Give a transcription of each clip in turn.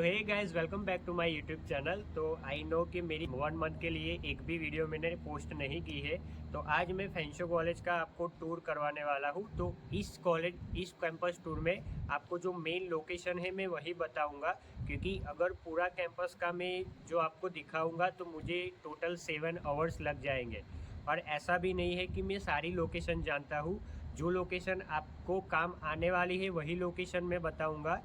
तो hey guys, welcome back to my YouTube channel. तो I no कि मेरी 1 मंथ के लिए एक भी वीडियो मैंने पोस्ट नहीं की है। तो आज मैं फेंशो कॉलेज का आपको टूर करवाने वाला हूँ। तो इस कैंपस टूर में आपको जो मेन लोकेशन है मैं वही बताऊंगा, क्योंकि अगर पूरा कैंपस का मैं जो आपको दिखाऊंगा तो मुझे टोटल 7 आवर्स लग जाएंगे। और ऐसा भी नहीं है कि मैं सारी लोकेशन जानता हूँ। जो लोकेशन आपको काम आने वाली है वही लोकेशन मैं बताऊंगा।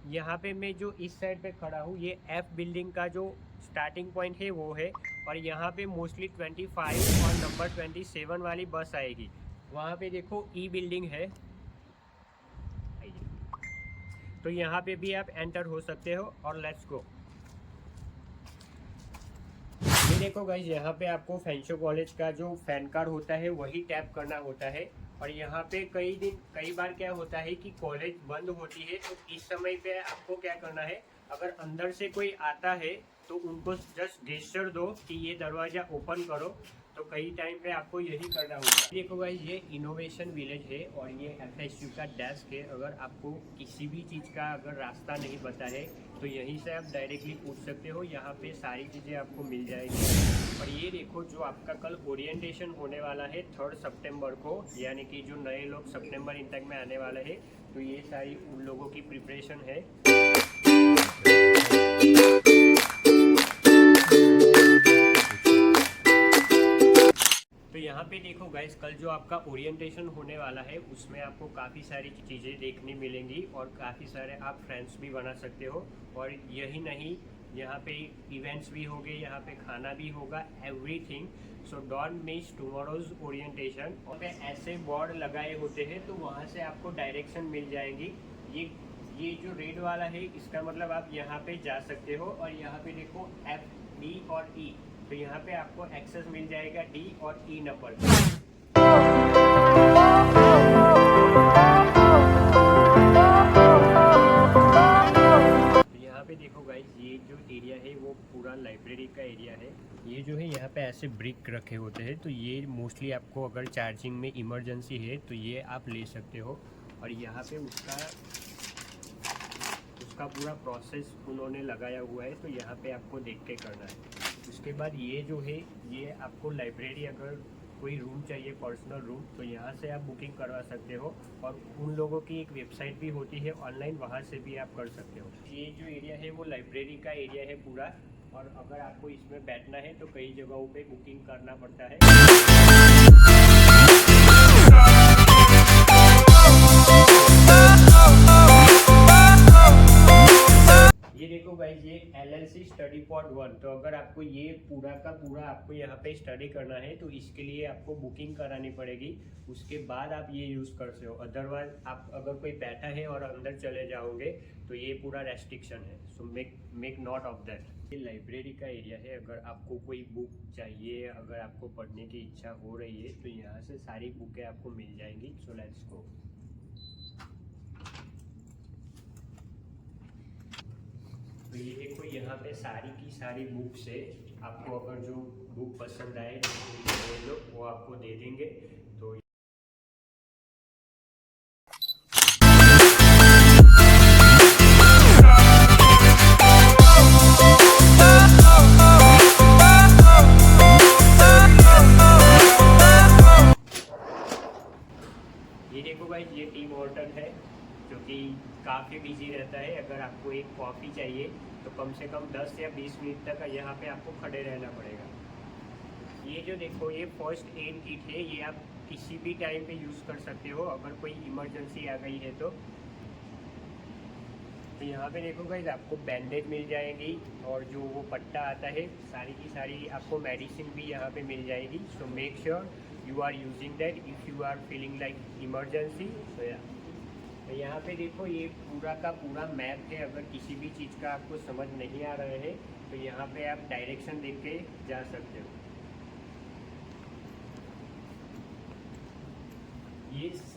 यहाँ पे मैं जो इस साइड पे खड़ा हूँ, ये एफ बिल्डिंग का जो स्टार्टिंग पॉइंट है वो है। और यहाँ पे मोस्टली 25 और नंबर 27 वाली बस आएगी। वहाँ पे देखो ई बिल्डिंग है, तो यहाँ पे भी आप एंटर हो सकते हो। और लेट्स गो। ये देखो गाइस, यहाँ पे आपको फेंशो कॉलेज का जो फैन कार्ड होता है वही टैप करना होता है। और यहाँ पे कई बार क्या होता है कि कॉलेज बंद होती है, तो इस समय पे आपको क्या करना है, अगर अंदर से कोई आता है तो उनको जस्ट गेस्चर दो कि ये दरवाज़ा ओपन करो। तो कई टाइम पे आपको यही करना होगा। देखो गाइस, ये इनोवेशन विलेज है और ये FSU का डेस्क है। अगर आपको किसी भी चीज़ का अगर रास्ता नहीं पता है तो यहीं से आप डायरेक्टली पूछ सकते हो। यहाँ पे सारी चीज़ें आपको मिल जाएगी। और ये देखो, जो आपका कल ओरिएंटेशन होने वाला है 3 सितंबर को, यानी कि जो नए लोग सितंबर इंटेक में आने वाले हैं, तो ये सारी उन लोगों की प्रिपरेशन है। तो यहाँ पे देखो गाइस, कल जो आपका ओरिएंटेशन होने वाला है उसमें आपको काफ़ी सारी चीज़ें देखने मिलेंगी और काफ़ी सारे आप फ्रेंड्स भी बना सकते हो। और यही नहीं, यहाँ पे इवेंट्स भी होंगे, यहाँ पे खाना भी होगा, everything. So don't miss tomorrow's orientation. और पे ऐसे बोर्ड लगाए होते हैं तो वहाँ से आपको डायरेक्शन मिल जाएंगी। ये जो रेड वाला है इसका मतलब आप यहाँ पे जा सकते हो। और यहाँ पे देखो F, D और E, तो यहाँ पे आपको एक्सेस मिल जाएगा D और E नंबर। तो यहाँ पे देखो गाइस, ये जो एरिया है वो पूरा लाइब्रेरी का एरिया है। ये जो है यहाँ पे ऐसे ब्रिक रखे होते हैं, तो ये मोस्टली आपको अगर चार्जिंग में इमरजेंसी है तो ये आप ले सकते हो। और यहाँ पे उसका पूरा प्रोसेस उन्होंने लगाया हुआ है, तो यहाँ पे आपको देख के करना है। उसके बाद ये जो है, ये आपको लाइब्रेरी, अगर कोई रूम चाहिए पर्सनल रूम, तो यहाँ से आप बुकिंग करवा सकते हो। और उन लोगों की एक वेबसाइट भी होती है ऑनलाइन, वहाँ से भी आप कर सकते हो। ये जो एरिया है वो लाइब्रेरी का एरिया है पूरा। और अगर आपको इसमें बैठना है तो कई जगहों पे बुकिंग करना पड़ता है। ये देखो गाइस, ये LLC स्टडी पॉड 1। तो अगर आपको ये पूरा का पूरा आपको यहाँ पे स्टडी करना है तो इसके लिए आपको बुकिंग करानी पड़ेगी। उसके बाद आप ये यूज़ कर सकते हो। अदरवाइज आप अगर कोई बैठा है और अंदर चले जाओगे तो ये पूरा रेस्ट्रिक्शन है। So make note of that. ये लाइब्रेरी का एरिया है। अगर आपको कोई बुक चाहिए, अगर आपको पढ़ने की इच्छा हो रही है तो यहाँ से सारी बुकें आपको मिल जाएंगी। सो लेट्स गो। तो ये देखो, यहाँ पे सारी की सारी बुक्स है। आपको अगर जो बुक पसंद आए तो ले लो, वो आपको दे देंगे। तो ये देखो भाई, ये टी हॉर्टन है जो कि काफ़ी बिजी रहता है। अगर आपको एक कॉफ़ी चाहिए तो कम से कम 10 या 20 मिनट तक यहाँ पे आपको खड़े रहना पड़ेगा। ये जो देखो, ये फर्स्ट एड किट है। ये आप किसी भी टाइम पे यूज़ कर सकते हो अगर कोई इमरजेंसी आ गई है तो। यहाँ पे देखो गाइस, आपको बैंडेज मिल जाएगी और जो वो पट्टा आता है, सारी की सारी आपको मेडिसिन भी यहाँ पे मिल जाएगी। So make sure you are using that if you are feeling like emergency. तो यहाँ पे देखो, ये पूरा का पूरा मैप है। अगर किसी भी चीज़ का आपको समझ नहीं आ रहे हैं तो यहाँ पे आप डायरेक्शन देख के जा सकते हो।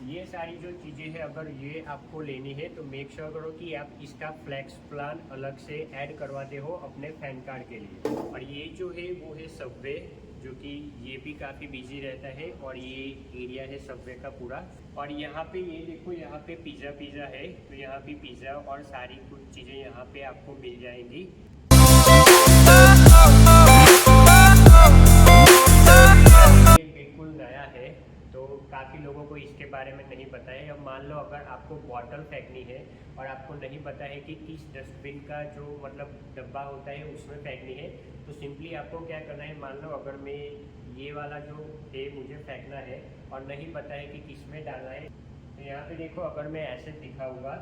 ये सारी जो चीज़ें हैं, अगर ये आपको लेनी है तो मेक श्योर करो कि आप इसका फ्लैक्स प्लान अलग से ऐड करवाते हो अपने पैन कार्ड के लिए। और ये जो है वो है सबवे। जो कि ये भी काफ़ी बिजी रहता है और ये एरिया है सबवे का पूरा। और यहाँ पे ये देखो, यहाँ पे पिज़्ज़ा है, तो यहाँ पे पिज़्ज़ा और सारी कुछ चीज़ें यहाँ पे आपको मिल जाएंगी। बिल्कुल नया है, तो काफ़ी लोगों को इसके बारे में नहीं पता है। अब मान लो अगर आपको बॉटल फेंकनी है और आपको नहीं पता है कि किस डस्टबिन का जो मतलब डब्बा होता है उसमें फेंकनी है, तो सिंपली आपको क्या करना है, मान लो अगर मैं ये वाला जो है मुझे फेंकना है और नहीं पता है कि किस में डालना है, तो यहाँ पे देखो अगर मैं ऐसे दिखाऊंगा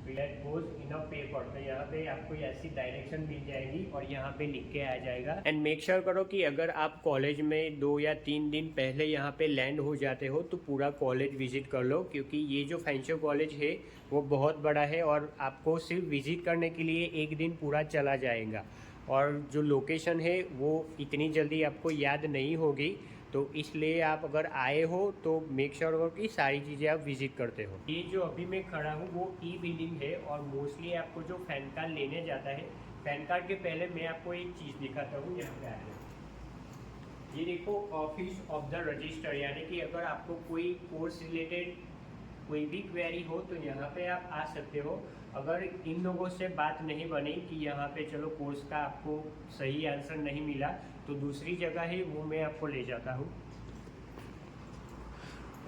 let goes in a paper, तो यहाँ पे आपको ऐसी डायरेक्शन मिल जाएगी और यहाँ पे लिख के आ जाएगा। एंड मेक श्योर करो कि अगर आप कॉलेज में 2 या 3 दिन पहले यहाँ पे लैंड हो जाते हो तो पूरा कॉलेज विजिट कर लो, क्योंकि ये जो फैंशो कॉलेज है वो बहुत बड़ा है और आपको सिर्फ विजिट करने के लिए एक दिन पूरा चला जाएगा। और जो लोकेशन है वो इतनी जल्दी आपको याद नहीं होगी, तो इसलिए आप अगर आए हो तो मेक श्योर करो कि सारी चीज़ें आप विजिट करते हो। ये जो अभी मैं खड़ा हूँ वो ई बिल्डिंग है और मोस्टली आपको जो फैन कार्ड लेने जाता है, फैन कार्ड के पहले मैं आपको एक चीज़ दिखाता हूँ। यहाँ पे आया, ये देखो ऑफिस ऑफ द रजिस्टर, यानी कि अगर आपको कोई कोर्स रिलेटेड कोई भी क्वेरी हो तो यहाँ पे आप आ सकते हो। अगर इन लोगों से बात नहीं बनी कि यहाँ पे चलो कोर्स का आपको सही आंसर नहीं मिला, तो दूसरी जगह है वो मैं आपको ले जाता हूँ।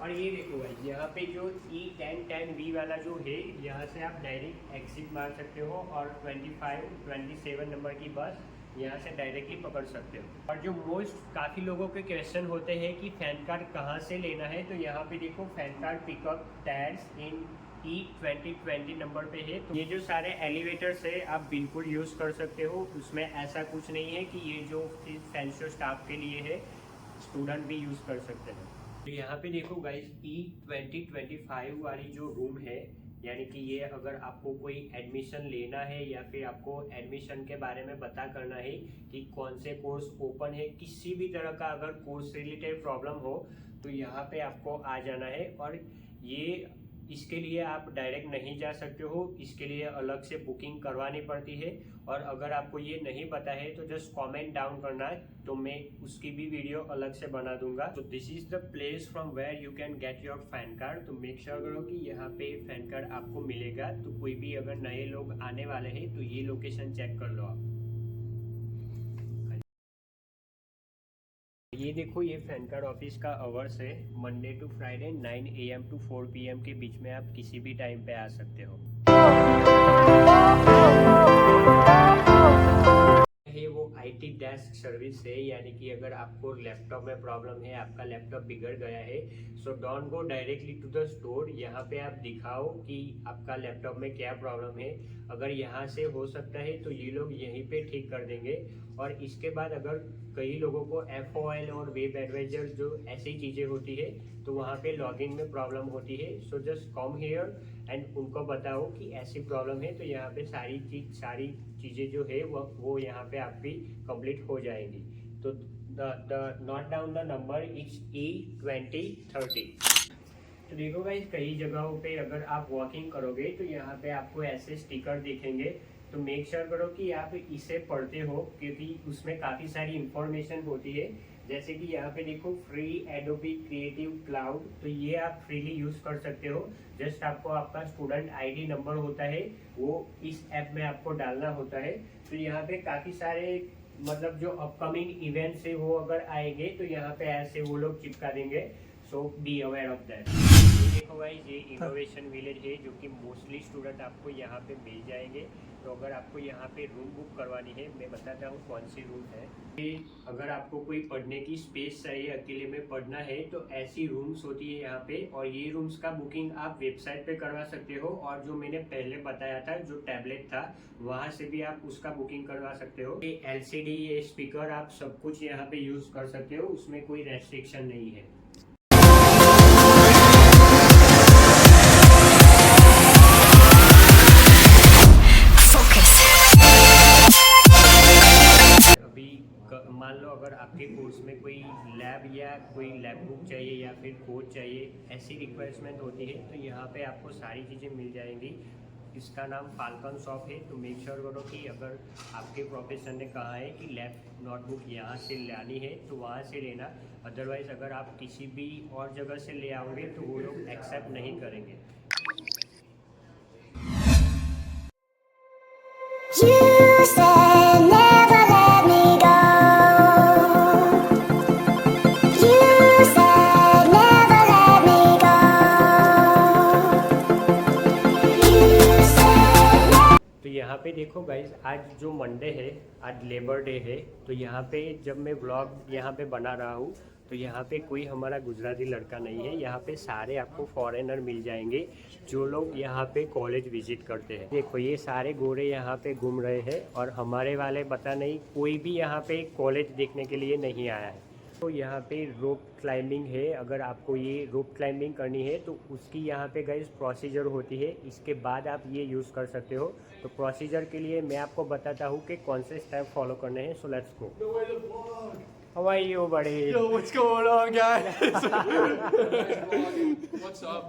और ये देखो भाई, यहाँ पे जो E1010V वाला जो है, यहाँ से आप डायरेक्ट एग्जिट मार सकते हो और 25-27 नंबर की बस यहाँ से डायरेक्टली पकड़ सकते हो। और जो मोस्ट काफ़ी लोगों के क्वेश्चन होते हैं कि फैन कार्ड कहाँ से लेना है, तो यहाँ पे देखो फैन कार्ड पिकअप टैग्स इन E2020 नंबर पे है। तो ये जो सारे एलिवेटर्स है आप बिल्कुल यूज़ कर सकते हो, उसमें ऐसा कुछ नहीं है कि ये जो फैंशो स्टाफ के लिए है, स्टूडेंट भी यूज़ कर सकते हैं। तो यहाँ पे देखो गाइस, E2025 वाली जो रूम है, यानी कि ये अगर आपको कोई एडमिशन लेना है या फिर आपको एडमिशन के बारे में पता करना है कि कौन से कोर्स ओपन है, किसी भी तरह का अगर कोर्स रिलेटेड प्रॉब्लम हो तो यहाँ पे आपको आ जाना है। और ये इसके लिए आप डायरेक्ट नहीं जा सकते हो, इसके लिए अलग से बुकिंग करवानी पड़ती है। और अगर आपको ये नहीं पता है तो जस्ट कमेंट डाउन करना है, तो मैं उसकी भी वीडियो अलग से बना दूंगा। तो this is the place from where you can get your fan card. तो मेक श्योर करो कि यहाँ पे फैन कार्ड आपको मिलेगा। तो कोई भी अगर नए लोग आने वाले हैं तो ये लोकेशन चेक कर लो आप। ये देखो, ये फैन कार्ड ऑफिस का आवर्स है, Monday to Friday 9 AM to 4 PM के बीच में आप किसी भी टाइम पे आ सकते हो। है वो IT डेस्क सर्विस है, यानी कि अगर आपको लैपटॉप में प्रॉब्लम है, आपका लैपटॉप बिगड़ गया है, so don't go directly to the store. यहाँ पे आप दिखाओ कि आपका लैपटॉप में क्या प्रॉब्लम है। अगर यहाँ से हो सकता है तो ये लोग यहीं पे ठीक कर देंगे। और इसके बाद अगर कई लोगों को FOL और वेब एडवाइजर जो ऐसी चीज़ें होती है, तो वहाँ पे लॉगिन में प्रॉब्लम होती है। So just come here and उनको बताओ कि ऐसी प्रॉब्लम है, तो यहाँ पे सारी चीज़ें जो है वो यहाँ पे आपकी कंप्लीट हो जाएंगी। तो note down the number, it's E2030। तो देखो गाइस, कई जगहों पे अगर आप वॉकिंग करोगे तो यहाँ पे आपको ऐसे स्टिकर दिखेंगे, तो मेक श्योर करो कि आप इसे पढ़ते हो, क्योंकि उसमें काफ़ी सारी इंफॉर्मेशन होती है। जैसे कि यहाँ पे देखो, फ्री एडोबी क्रिएटिव क्लाउड, तो ये आप फ्रीली यूज़ कर सकते हो। जस्ट आपको आपका स्टूडेंट ID नंबर होता है, वो इस ऐप में आपको डालना होता है। तो यहाँ पे काफ़ी सारे मतलब जो अपकमिंग इवेंट्स है वो अगर आएंगे तो यहाँ पे ऐसे वो लोग चिपका देंगे। सो बी अवेयर ऑफ दैट। ये देखो भाई, ये इनोवेशन विलेज है, जो कि मोस्टली स्टूडेंट आपको यहाँ पे मिल जाएंगे। तो अगर आपको यहाँ पे रूम बुक करवानी है, मैं बताता हूँ कौन सी रूम है। अगर आपको कोई पढ़ने की स्पेस चाहिए, अकेले में पढ़ना है, तो ऐसी रूम्स होती है यहाँ पे। और ये रूम्स का बुकिंग आप वेबसाइट पे करवा सकते हो, और जो मैंने पहले बताया था जो टैबलेट था, वहाँ से भी आप उसका बुकिंग करवा सकते हो। ये LCD, ये स्पीकर, आप सब कुछ यहाँ पे यूज कर सकते हो, उसमें कोई रेस्ट्रिक्शन नहीं है। मान लो अगर आपके कोर्स में कोई लैब या कोई लैब बुक चाहिए या फिर कोड चाहिए, ऐसी रिक्वायरमेंट होती है, तो यहाँ पे आपको सारी चीज़ें मिल जाएंगी। इसका नाम फाल्कन शॉप है। तो मेक श्योर करो कि अगर आपके प्रोफेसर ने कहा है कि लैब नोटबुक यहाँ से लानी है तो वहाँ से लेना, अदरवाइज़ अगर आप किसी भी और जगह से ले आओगे तो वो लोग एक्सेप्ट नहीं करेंगे। You said never let me go. You said never let me go. You said तो यहाँ पे देखो गाइज, आज जो मंडे है, आज लेबर डे है। तो यहाँ पे जब मैं व्लॉग यहाँ पे बना रहा हूँ तो यहाँ पे कोई हमारा गुजराती लड़का नहीं है। यहाँ पे सारे आपको फॉरेनर मिल जाएंगे जो लोग यहाँ पे कॉलेज विजिट करते हैं। देखो ये सारे गोरे यहाँ पे घूम रहे हैं और हमारे वाले पता नहीं कोई भी यहाँ पे कॉलेज देखने के लिए नहीं आया है। तो यहाँ पे रोप क्लाइंबिंग है। अगर आपको ये रोप क्लाइंबिंग करनी है तो उसकी यहाँ पे गाइस प्रोसीजर होती है, इसके बाद आप ये यूज़ कर सकते हो। तो प्रोसीजर के लिए मैं आपको बताता हूँ कि कौन से स्टेप फॉलो करने हैं। So let's go. How are you buddy? Yo, what's going on, guys? What's up?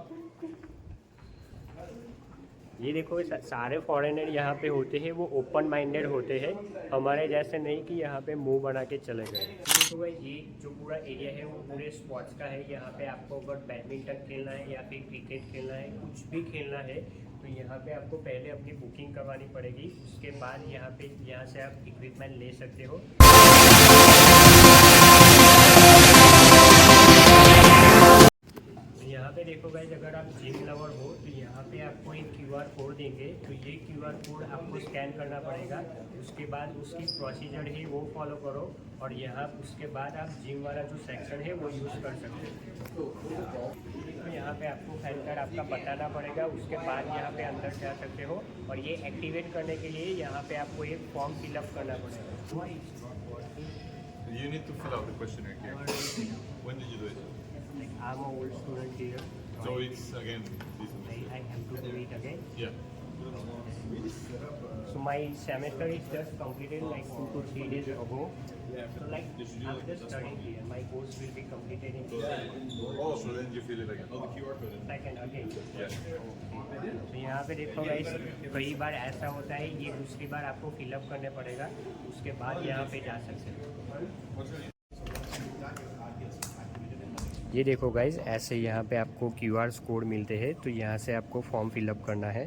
ये देखो सारे फॉरेनर यहाँ पे होते हैं, वो ओपन माइंडेड होते हैं, हमारे जैसे नहीं कि यहाँ पे मुंह बना के चले गए। देखो भाई ये जो पूरा एरिया है वो पूरे स्पोर्ट्स का है। यहाँ पे आपको अगर बैडमिंटन खेलना है या फिर क्रिकेट खेलना है, कुछ भी खेलना है तो यहाँ पे आपको पहले अपनी बुकिंग करवानी पड़ेगी। उसके बाद यहाँ से आप इक्विपमेंट ले सकते हो। यहाँ पे देखो गाइस, अगर आप जिम लवर हो तो यहाँ पे आपको एक QR कोड देंगे। तो ये QR कोड आपको स्कैन करना पड़ेगा। उसके बाद उसकी प्रोसीजर है वो फॉलो करो और यहाँ उसके बाद आप जिम वाला जो सेक्शन है वो यूज़ कर सकते हो। तो यहाँ पे आपको पैन कार्ड आपका बताना पड़ेगा। उसके बाद यहाँ पे अंदर जा सकते हो और ये एक्टिवेट करने के लिए यहाँ पे आपको एक फॉर्म फिलअप करना पड़ेगा। You need to fill out the questionnaire here. When did you do it? I'm an old student here. So it's again this semester. I have to do it again. Yeah. So my semester is just completed like 2 to 3 days ago. So like I'm just studying here. My course will be completed in December. Oh, so then you fill it again. Oh, the QR code. Second again. Yeah. तो यहाँ पे देखो guys, कई बार ऐसा होता है, ये दूसरी बार आपको फिलअप करने पड़ेगा। उसके बाद यहाँ पे जा सकते हो। ये देखो गाइस, ऐसे यहाँ पे आपको QR कोड मिलते हैं। तो यहाँ से आपको फॉर्म फिलअप करना है।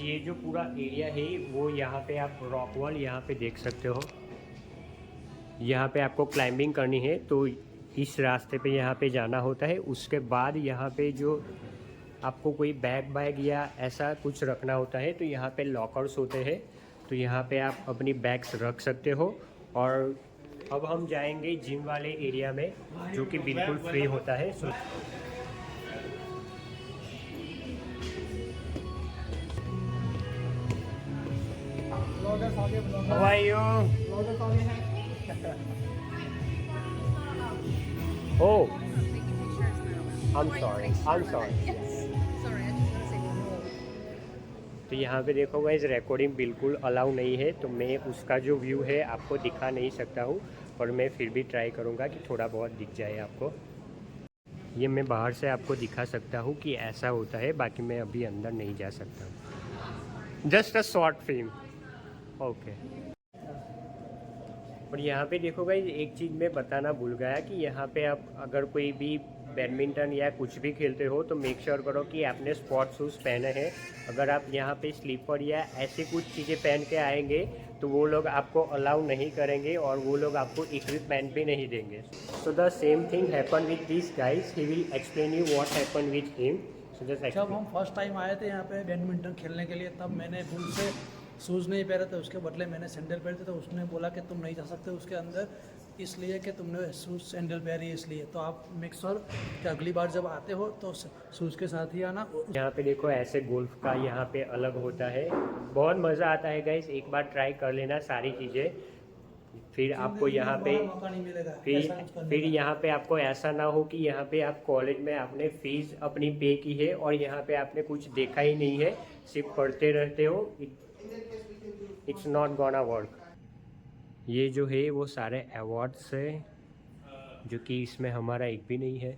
ये जो पूरा एरिया है वो यहाँ पे आप रॉक वॉल यहाँ पे देख सकते हो। यहाँ पे आपको क्लाइंबिंग करनी है तो इस रास्ते पे यहाँ पे जाना होता है। उसके बाद यहाँ पे जो आपको कोई बैग या ऐसा कुछ रखना होता है तो यहाँ पे लॉकर्स होते हैं। तो यहाँ पे आप अपनी बैग्स रख सकते हो। और अब हम जाएंगे जिम वाले एरिया में जो कि बिल्कुल फ्री होता है। How are you? Oh, I'm sorry. तो यहाँ पे देखो गाइस, रिकॉर्डिंग बिल्कुल अलाउ नहीं है। तो मैं उसका जो व्यू है आपको दिखा नहीं सकता हूँ, पर मैं फिर भी ट्राई करूँगा कि थोड़ा बहुत दिख जाए आपको। ये मैं बाहर से आपको दिखा सकता हूँ कि ऐसा होता है, बाकी मैं अभी अंदर नहीं जा सकता। Just a short film. Okay. और यहाँ पे देखो गाइस, एक चीज़ मैं बताना भूल गया कि यहाँ पे आप अगर कोई भी बैडमिंटन या कुछ भी खेलते हो तो मेक श्योर करो कि आपने स्पोर्ट्स शूज़ पहने हैं। अगर आप यहाँ पे स्लीपर या ऐसी कुछ चीज़ें पहन के आएंगे तो वो लोग आपको अलाउ नहीं करेंगे और वो लोग आपको इक्विपमेंट भी नहीं देंगे। So the same thing happen with this guys. He will explain you what happen with him. So just जब हम फर्स्ट टाइम आए थे यहाँ पे बैडमिंटन खेलने के लिए, तब मैंने भूल से शूज़ नहीं पहने थे, उसके बदले मैंने सैंडल पहने थे। तो उसने बोला कि तुम नहीं जा सकते उसके अंदर, इसलिए कि तुमने शूज़ सैंडल पहनी है इसलिए। तो आप मेक श्योर कि अगली बार जब आते हो तो शूज़ के साथ ही आना। यहाँ पे देखो ऐसे गोल्फ का यहाँ पे अलग होता है, बहुत मज़ा आता है गाइस। एक बार ट्राई कर लेना सारी चीज़ें, फिर आपको यहाँ पे मौका नहीं मिलेगा। फिर यहाँ पे आपको ऐसा ना हो कि यहाँ पे आप कॉलेज में आपने फीस अपनी पे की है और यहाँ पे आपने कुछ देखा ही नहीं है, सिर्फ पढ़ते रहते हो। It's not gonna work. ये जो है वो सारे अवार्ड्स है जो कि इसमें हमारा एक भी नहीं है।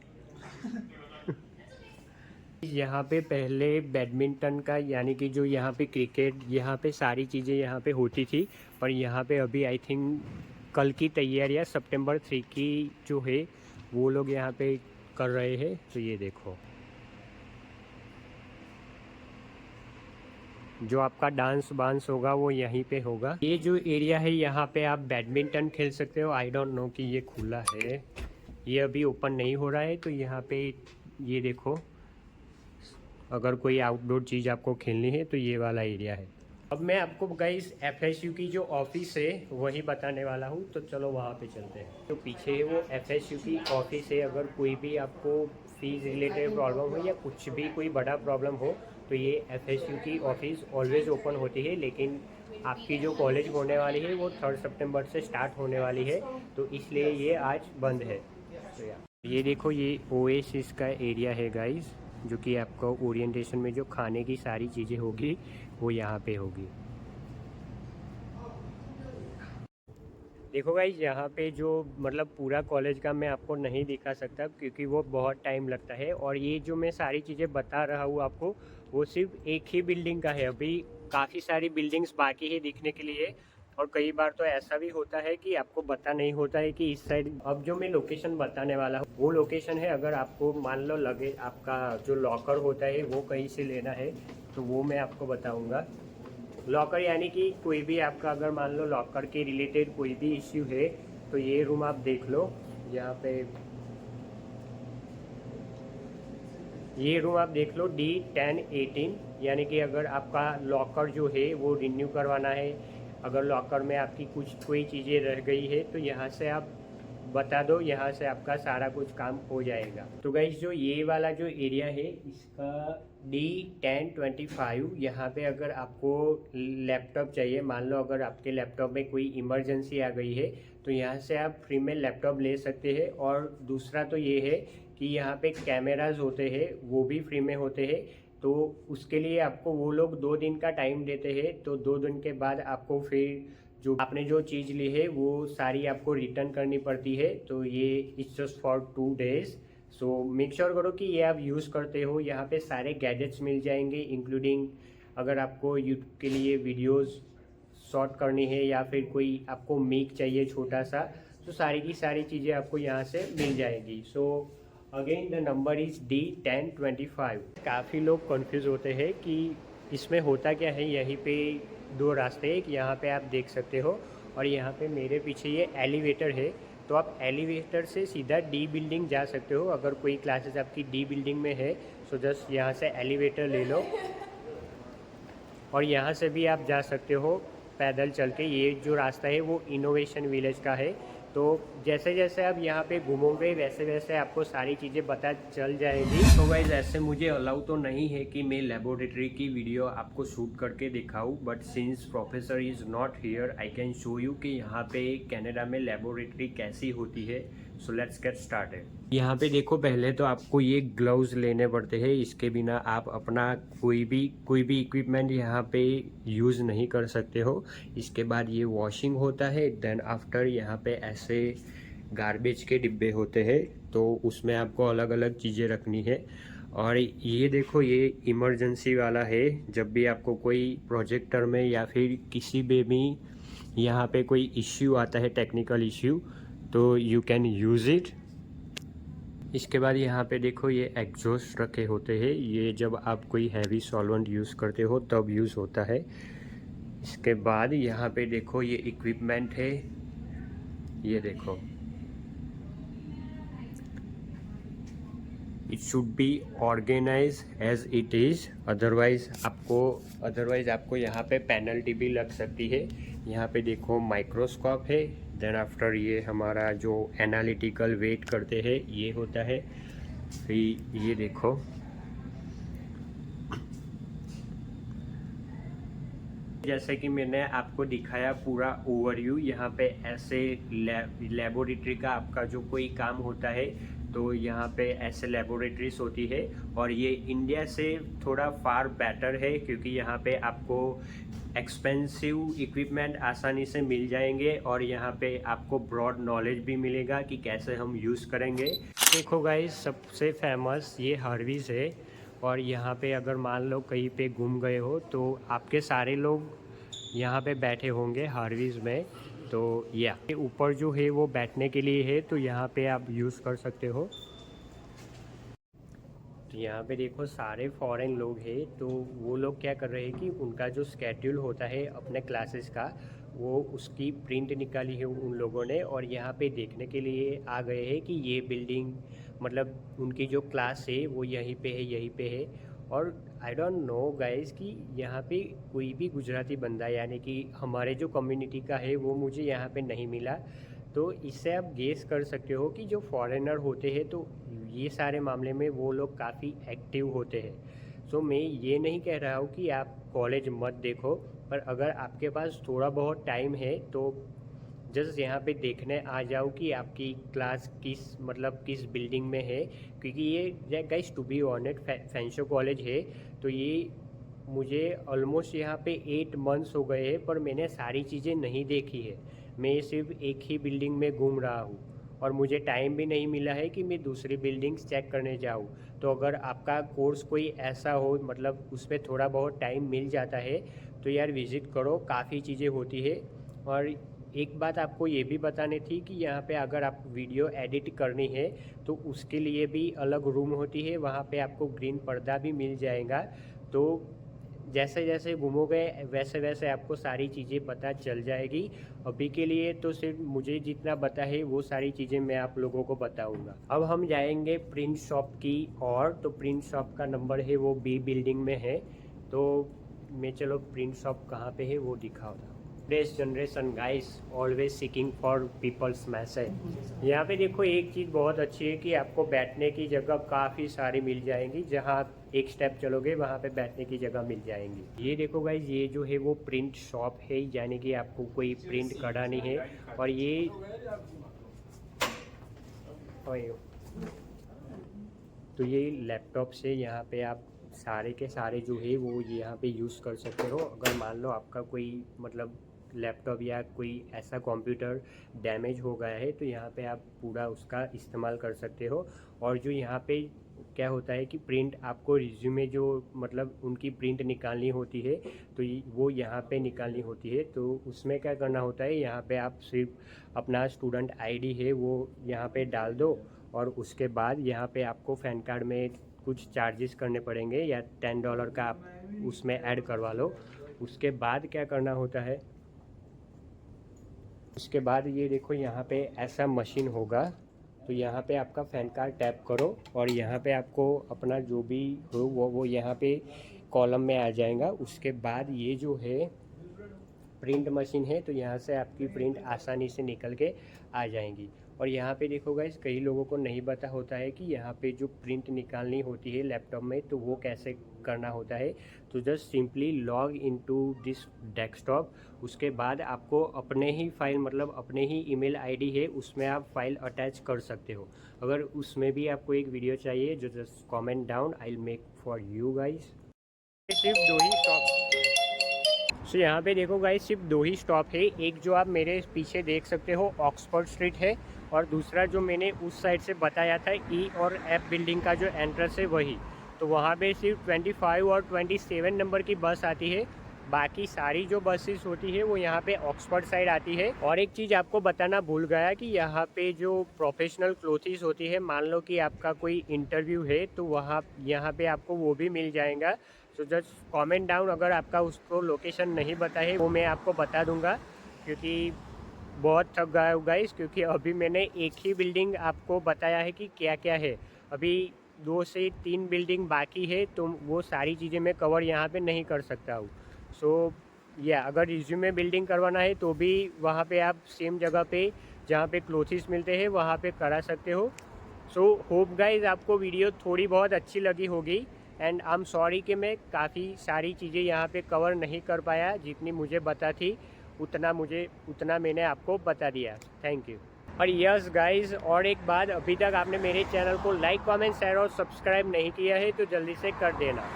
यहाँ पे पहले बैडमिंटन का यानी कि जो यहाँ पे क्रिकेट, यहाँ पे सारी चीज़ें यहाँ पे होती थी, पर यहाँ पे अभी आई थिंक कल की तैयारियाँ सितंबर 3 की जो है वो लोग यहाँ पे कर रहे हैं। तो ये देखो, जो आपका डांस वांस होगा वो यहीं पे होगा। ये जो एरिया है यहाँ पे आप बैडमिंटन खेल सकते हो। आई डोंट नो कि ये खुला है, ये अभी ओपन नहीं हो रहा है। तो यहाँ पे ये देखो, अगर कोई आउटडोर चीज़ आपको खेलनी है तो ये वाला एरिया है। अब मैं आपको गाइस FSU की जो ऑफिस है वही बताने वाला हूँ, तो चलो वहाँ पे चलते हैं। जो पीछे है वो FSU की ऑफिस है। अगर कोई भी आपको फीस रिलेटेड प्रॉब्लम हो या कुछ भी कोई बड़ा प्रॉब्लम हो तो ये FSU की ऑफिस ऑलवेज ओपन होती है। लेकिन आपकी जो कॉलेज होने वाली है वो 3 सितंबर से स्टार्ट होने वाली है, तो इसलिए ये आज बंद है। तो ये देखो, ये ओएसिस का एरिया है गाइस, जो कि आपको ओरिएंटेशन में जो खाने की सारी चीज़ें होगी वो यहाँ पे होगी। देखो गाइस, यहाँ पे जो मतलब पूरा कॉलेज का मैं आपको नहीं दिखा सकता क्योंकि वो बहुत टाइम लगता है। और ये जो मैं सारी चीज़ें बता रहा हूँ आपको, वो सिर्फ एक ही बिल्डिंग का है। अभी काफ़ी सारी बिल्डिंग्स बाकी है दिखने के लिए। और कई बार तो ऐसा भी होता है कि आपको पता नहीं होता है कि इस साइड। अब जो मैं लोकेशन बताने वाला हूँ वो लोकेशन है, अगर आपको मान लो लगे आपका जो लॉकर होता है वो कहीं से लेना है तो वो मैं आपको बताऊँगा। लॉकर यानी कि कोई भी आपका अगर मान लो लॉकर के रिलेटेड कोई भी इश्यू है तो ये रूम आप देख लो। यहाँ पे ये रूम आप देख लो D1018, यानी कि अगर आपका लॉकर जो है वो रिन्यू करवाना है, अगर लॉकर में आपकी कोई चीज़ें रह गई है तो यहाँ से आप बता दो, यहाँ से आपका सारा कुछ काम हो जाएगा। तो गाइस, जो ये वाला जो एरिया है इसका D1025, यहाँ पे अगर आपको लैपटॉप चाहिए, मान लो अगर आपके लैपटॉप में कोई इमरजेंसी आ गई है तो यहाँ से आप फ्री में लैपटॉप ले सकते हैं। और दूसरा तो ये है कि यहाँ पे कैमराज होते हैं, वो भी फ्री में होते हैं। तो उसके लिए आपको वो लोग 2 दिन का टाइम देते हैं। तो 2 दिन के बाद आपको फिर जो आपने जो चीज़ ली है वो सारी आपको रिटर्न करनी पड़ती है। तो ये it's just for 2 days. So make sure करो कि ये आप यूज़ करते हो। यहाँ पे सारे गैजेट्स मिल जाएंगे, इंक्लूडिंग अगर आपको यूट्यूब के लिए वीडियोस शॉर्ट करनी है या फिर कोई आपको मिक चाहिए छोटा सा, तो सारी की सारी चीज़ें आपको यहाँ से मिल जाएंगी। So again the number is D1025। काफ़ी लोग कंफ्यूज होते हैं कि इसमें होता क्या है। यहीं पे 2 रास्ते हैं, यहाँ पे आप देख सकते हो और यहाँ पे मेरे पीछे ये एलिवेटर है। तो आप एलिवेटर से सीधा D बिल्डिंग जा सकते हो। अगर कोई क्लासेस आपकी D बिल्डिंग में है तो जस्ट यहाँ से एलिवेटर ले लो और यहाँ से भी आप जा सकते हो पैदल चल के। ये जो रास्ता है वो इनोवेशन विलेज का है। तो जैसे जैसे आप यहाँ पे घूमोगे वैसे वैसे आपको सारी चीज़ें पता चल जाएगी। तो गाइस, ऐसे मुझे अलाउ तो नहीं है कि मैं लेबोरेटरी की वीडियो आपको शूट करके दिखाऊं, but since professor is not here I can show you कि यहाँ पे कनाडा में लेबोरेटरी कैसी होती है। So let's get started. यहाँ पे देखो, पहले तो आपको ये ग्लव्स लेने पड़ते हैं, इसके बिना आप अपना कोई भी इक्विपमेंट यहाँ पे यूज़ नहीं कर सकते हो। इसके बाद ये वॉशिंग होता है, देन आफ्टर यहाँ पे ऐसे गार्बेज के डिब्बे होते हैं, तो उसमें आपको अलग अलग चीज़ें रखनी है। और ये देखो, ये इमरजेंसी वाला है। जब भी आपको कोई प्रोजेक्टर में या फिर किसी में भी यहाँ पे कोई इश्यू आता है, टेक्निकल इश्यू, तो यू कैन यूज़ इट। इसके बाद यहाँ पे देखो, ये एग्जॉस्ट रखे होते हैं। ये जब आप कोई हैवी सॉल्वेंट यूज़ करते हो तब यूज़ होता है। इसके बाद यहाँ पे देखो, ये इक्विपमेंट है, ये देखो, it should be organise as it is, otherwise आपको यहाँ पे पेनल्टी भी लग सकती है। यहाँ पे देखो माइक्रोस्कोप है, देन आफ्टर ये हमारा जो एनालिटिकल वेट करते हैं ये होता है। फिर ये देखो, जैसे कि मैंने आपको दिखाया पूरा ओवरव्यू। यहाँ पे ऐसे लेबोरेटरी का आपका जो कोई काम होता है तो यहाँ पे ऐसे लेबोरेटरीज होती है। और ये इंडिया से थोड़ा फार बेटर है क्योंकि यहाँ पे आपको एक्सपेंसिव इक्विपमेंट आसानी से मिल जाएंगे और यहाँ पे आपको ब्रॉड नॉलेज भी मिलेगा कि कैसे हम यूज़ करेंगे। देखो गाइस, सबसे फेमस ये हार्वीज़ है और यहाँ पे अगर मान लो कहीं पे घूम गए हो तो आपके सारे लोग यहाँ पे बैठे होंगे हार्वीज में। तो या ऊपर जो है वो बैठने के लिए है, तो यहाँ पे आप यूज़ कर सकते हो। तो यहाँ पे देखो सारे फॉरेन लोग हैं, तो वो लोग क्या कर रहे हैं कि उनका जो स्केड्यूल होता है अपने क्लासेस का, वो उसकी प्रिंट निकाली है उन लोगों ने, और यहाँ पे देखने के लिए आ गए हैं कि ये बिल्डिंग मतलब उनकी जो क्लास है वो यहीं पे है, यहीं पे है। और आई डोंट नो गाइस कि यहाँ पे कोई भी गुजराती बंदा यानी कि हमारे जो कम्युनिटी का है वो मुझे यहाँ पे नहीं मिला। तो इससे आप गेस कर सकते हो कि जो फॉरेनर होते हैं तो ये सारे मामले में वो लोग काफ़ी एक्टिव होते हैं। सो मैं ये नहीं कह रहा हूँ कि आप कॉलेज मत देखो, पर अगर आपके पास थोड़ा बहुत टाइम है तो जस्ट यहाँ पे देखने आ जाओ कि आपकी क्लास किस बिल्डिंग में है। क्योंकि ये guys to be honest Fanshawe college है, तो ये मुझे ऑलमोस्ट यहाँ पे 8 मंथ्स हो गए हैं, पर मैंने सारी चीज़ें नहीं देखी है। मैं सिर्फ एक ही बिल्डिंग में घूम रहा हूँ और मुझे टाइम भी नहीं मिला है कि मैं दूसरी बिल्डिंग्स चेक करने जाऊँ। तो अगर आपका कोर्स कोई ऐसा हो मतलब उस पर थोड़ा बहुत टाइम मिल जाता है तो यार विज़िट करो, काफ़ी चीज़ें होती है। और एक बात आपको ये भी बतानी थी कि यहाँ पे अगर आप वीडियो एडिट करनी है तो उसके लिए भी अलग रूम होती है, वहाँ पे आपको ग्रीन पर्दा भी मिल जाएगा। तो जैसे जैसे घूमोगे वैसे वैसे आपको सारी चीज़ें पता चल जाएगी। अभी के लिए तो सिर्फ मुझे जितना पता है वो सारी चीज़ें मैं आप लोगों को बताऊंगा। अब हम जाएंगे प्रिंट शॉप की और, तो प्रिंट शॉप का नंबर है वो बी बिल्डिंग में है। तो मैं चलो प्रिंट शॉप कहाँ पे है वो दिखाओ। Today's generation guys always seeking for people's message. यहाँ पे देखो एक चीज़ बहुत अच्छी है कि आपको बैठने की जगह काफ़ी सारी मिल जाएंगी। जहाँ आप एक स्टेप चलोगे वहाँ पे बैठने की जगह मिल जाएंगी। ये देखो गाइस, ये जो है वो प्रिंट शॉप है, यानी कि आपको कोई प्रिंट करानी है। और ये तो ये लैपटॉप से यहाँ पे आप सारे के सारे जो है वो यहाँ पे यूज़ कर सकते हो। अगर मान लो आपका कोई मतलब लैपटॉप या कोई ऐसा कंप्यूटर डैमेज हो गया है तो यहाँ पे आप पूरा उसका इस्तेमाल कर सकते हो। और जो यहाँ पे क्या होता है कि प्रिंट आपको रिज्यूमे जो मतलब उनकी प्रिंट निकालनी होती है तो वो यहाँ पे निकालनी होती है। तो उसमें क्या करना होता है, यहाँ पे आप सिर्फ अपना स्टूडेंट आईडी है वो यहाँ पे डाल दो, और उसके बाद यहाँ पे आपको पैन कार्ड में कुछ चार्जेस करने पड़ेंगे या $10 का आप उसमें ऐड करवा लो। उसके बाद क्या करना होता है, उसके बाद ये देखो यहाँ पे ऐसा मशीन होगा, तो यहाँ पे आपका पैन कार्ड टैप करो और यहाँ पे आपको अपना जो भी हो वो यहाँ पे कॉलम में आ जाएगा। उसके बाद ये जो है प्रिंट मशीन है, तो यहाँ से आपकी प्रिंट आसानी से निकल के आ जाएंगी। और यहाँ पे देखो गाइस, कई लोगों को नहीं पता होता है कि यहाँ पे जो प्रिंट निकालनी होती है लैपटॉप में तो वो कैसे करना होता है। तो just simply log into this desktop. उसके बाद आपको अपने ही फाइल मतलब अपने ही ईमेल आईडी है उसमें आप फाइल अटैच कर सकते हो। अगर उसमें भी आपको एक वीडियो चाहिए जो just comment down, I will make for you guys. सिर्फ 2 ही स्टॉप। सो यहाँ पे देखो गाइस, सिर्फ 2 ही स्टॉप है। एक जो आप मेरे पीछे देख सकते हो ऑक्सफोर्ड स्ट्रीट है, और दूसरा जो मैंने उस साइड से बताया था ई और एफ बिल्डिंग का जो एंट्रेंस है वही। तो वहाँ पे सिर्फ 25 और 27 नंबर की बस आती है, बाकी सारी जो बसेस होती है वो यहाँ पे ऑक्सफोर्ड साइड आती है। और एक चीज़ आपको बताना भूल गया कि यहाँ पे जो प्रोफेशनल क्लोथिस होती है, मान लो कि आपका कोई इंटरव्यू है तो वहाँ यहाँ पे आपको वो भी मिल जाएगा। तो जस्ट कमेंट डाउन, अगर आपका उसको लोकेशन नहीं पता है वो मैं आपको बता दूंगा, क्योंकि बहुत थक गया हूँ गाइस। क्योंकि अभी मैंने एक ही बिल्डिंग आपको बताया है कि क्या क्या है, अभी 2 से 3 बिल्डिंग बाकी है, तो वो सारी चीज़ें मैं कवर यहाँ पे नहीं कर सकता हूँ। सो या अगर रिज्यूमे बिल्डिंग करवाना है तो भी वहाँ पे आप सेम जगह पे जहाँ पे क्लोथिस मिलते हैं वहाँ पे करा सकते हो। सो होप गाइज आपको वीडियो थोड़ी बहुत अच्छी लगी होगी, एंड आई एम सॉरी कि मैं काफ़ी सारी चीज़ें यहाँ पे कवर नहीं कर पाया। जितनी मुझे पता थी उतना मैंने आपको बता दिया। Thank you. और यस गाइज, और एक बात, अभी तक आपने मेरे चैनल को लाइक कमेंट शेयर और सब्सक्राइब नहीं किया है तो जल्दी से कर देना।